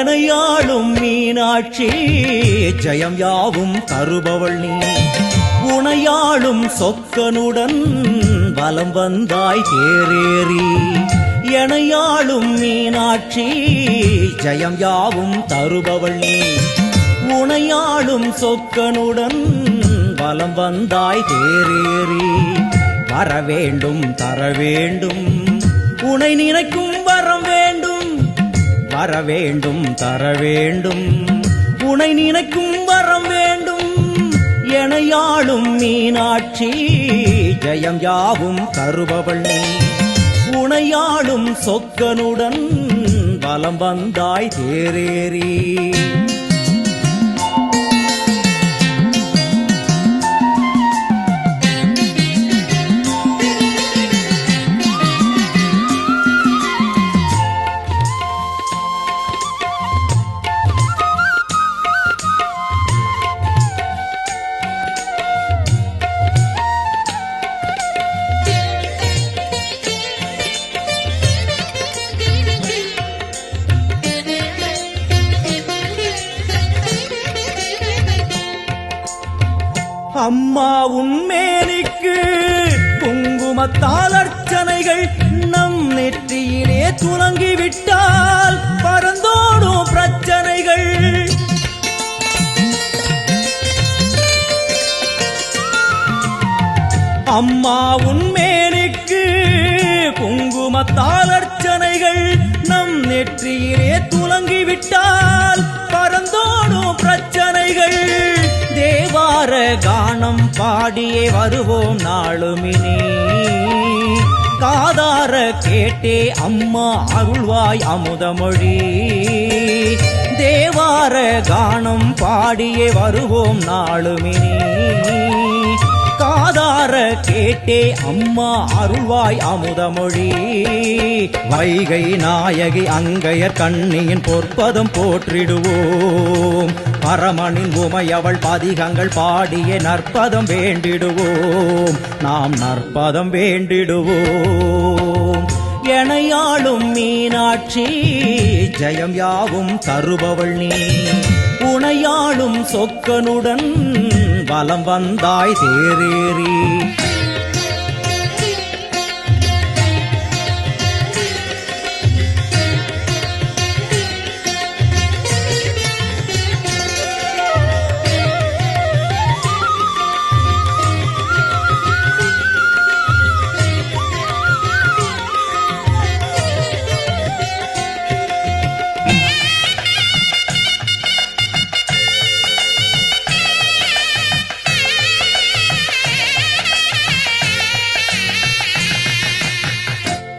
எனையாளும் மீனாட்சி ஜெயம் யாவும் தருபவள் நீ உனையாளும் சொக்கனுடன் வலம் வந்தாய் தேரேறி எனையாளும் மீனாட்சி ஜெயம் யாவும் தருபவள் நீ உனையாளும் சொக்கனுடன் வலம் வந்தாய் தேரேறி வரவேண்டும் தரவேண்டும் உனை நினைக்கும் வரம் வேண்டும் வரவேண்டும் தரவேண்டும் உனை நினைக்கும் வரம் வேண்டும் எனையாளும் மீனாட்சி ஜெயம் யாவும் தருபவள் நீ உனையாளும் சொக்கனுடன் வலம் வந்தாய் தேரேறி அம்மா உன்மேனிக்கு குங்குமத்தால் அர்ச்சனைகள் நம் நெற்றியிலே துலங்கிவிட்டால் பறந்தோடும் பிரச்சனைகள் அம்மா உன்மேனிக்கு குங்குமத்தால் அர்ச்சனைகள் நம் நெற்றியிலே துலங்கிவிட்டால் பறந்தோடும் பிரச்சனைகள் தேவார கானம் பாடியே வருவோம் நாளுமினே காதார கேட்டே அம்மா அருள்வாய் அமுதமொழி தேவார கானம் பாடியே வருவோம் நாளுமினே காதார கேட்டே அம்மா அருள்வாய் அமுதமொழி வைகை நாயகி அங்கையர் கண்ணியின் பொற்பதம் போற்றிடுவோம் பரமனின் உமையவள் பதிகங்கள் பாடிய நற்பதம் வேண்டிடுவோம் நாம் நற்பதம் வேண்டிடுவோம் எனையாளும் மீனாட்சி ஜெயம் யாவும் தருபவள் நீ உனையாளும் சொக்கனுடன் வலம் வந்தாய் தேரேறி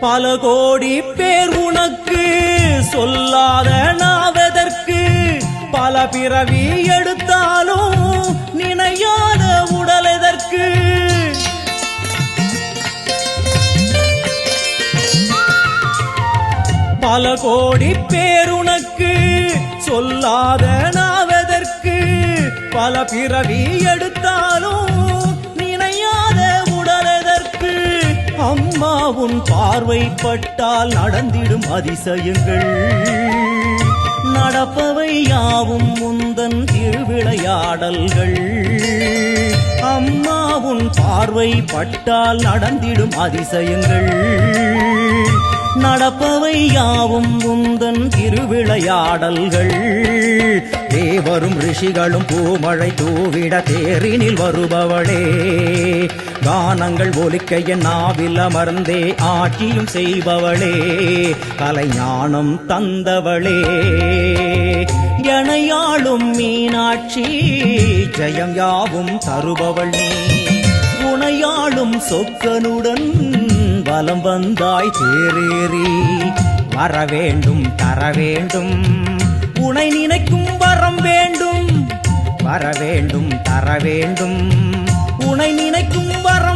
பல கோடி பேர் உனக்கு சொல்லாத நாவதற்கு பல பிறவி எடுத்தாலும் நினையாத உடல் எதற்கு பல கோடி பேர் உனக்கு சொல்லாத நாவதற்கு பல பிறவி எடுத்தாலும் அம்மா உன் பார்வைப்பட்டால் நடந்திடும் அதிசயங்கள் நடப்பவை யாவும் முந்தன் திருவிளையாடல்கள் அம்மா உன் பார்வைப்பட்டால் நடந்திடும் அதிசயங்கள் நடப்பவை யாவும் முந்தன் திருவிளையாடல்கள் தேவரும் ரிஷிகளும் பூமழை தூவிட தேரினில் வருபவளே கானங்கள் ஒலிக்க என் நாவில் அமர்ந்தே ஆட்சியும் செய்பவளே கலைஞானம் தந்தவளே எனையாளும் மீனாட்சி ஜெயம் யாவும் தருபவள் நீ உனையாளும் சொக்கனுடன் வலம் வந்தாய் தேரேறி வரவேண்டும் தரவேண்டும் உனை நினைக்கும் வரம் வேண்டும் வரவேண்டும் தரவேண்டும் உனை நினைக்கும் வரம்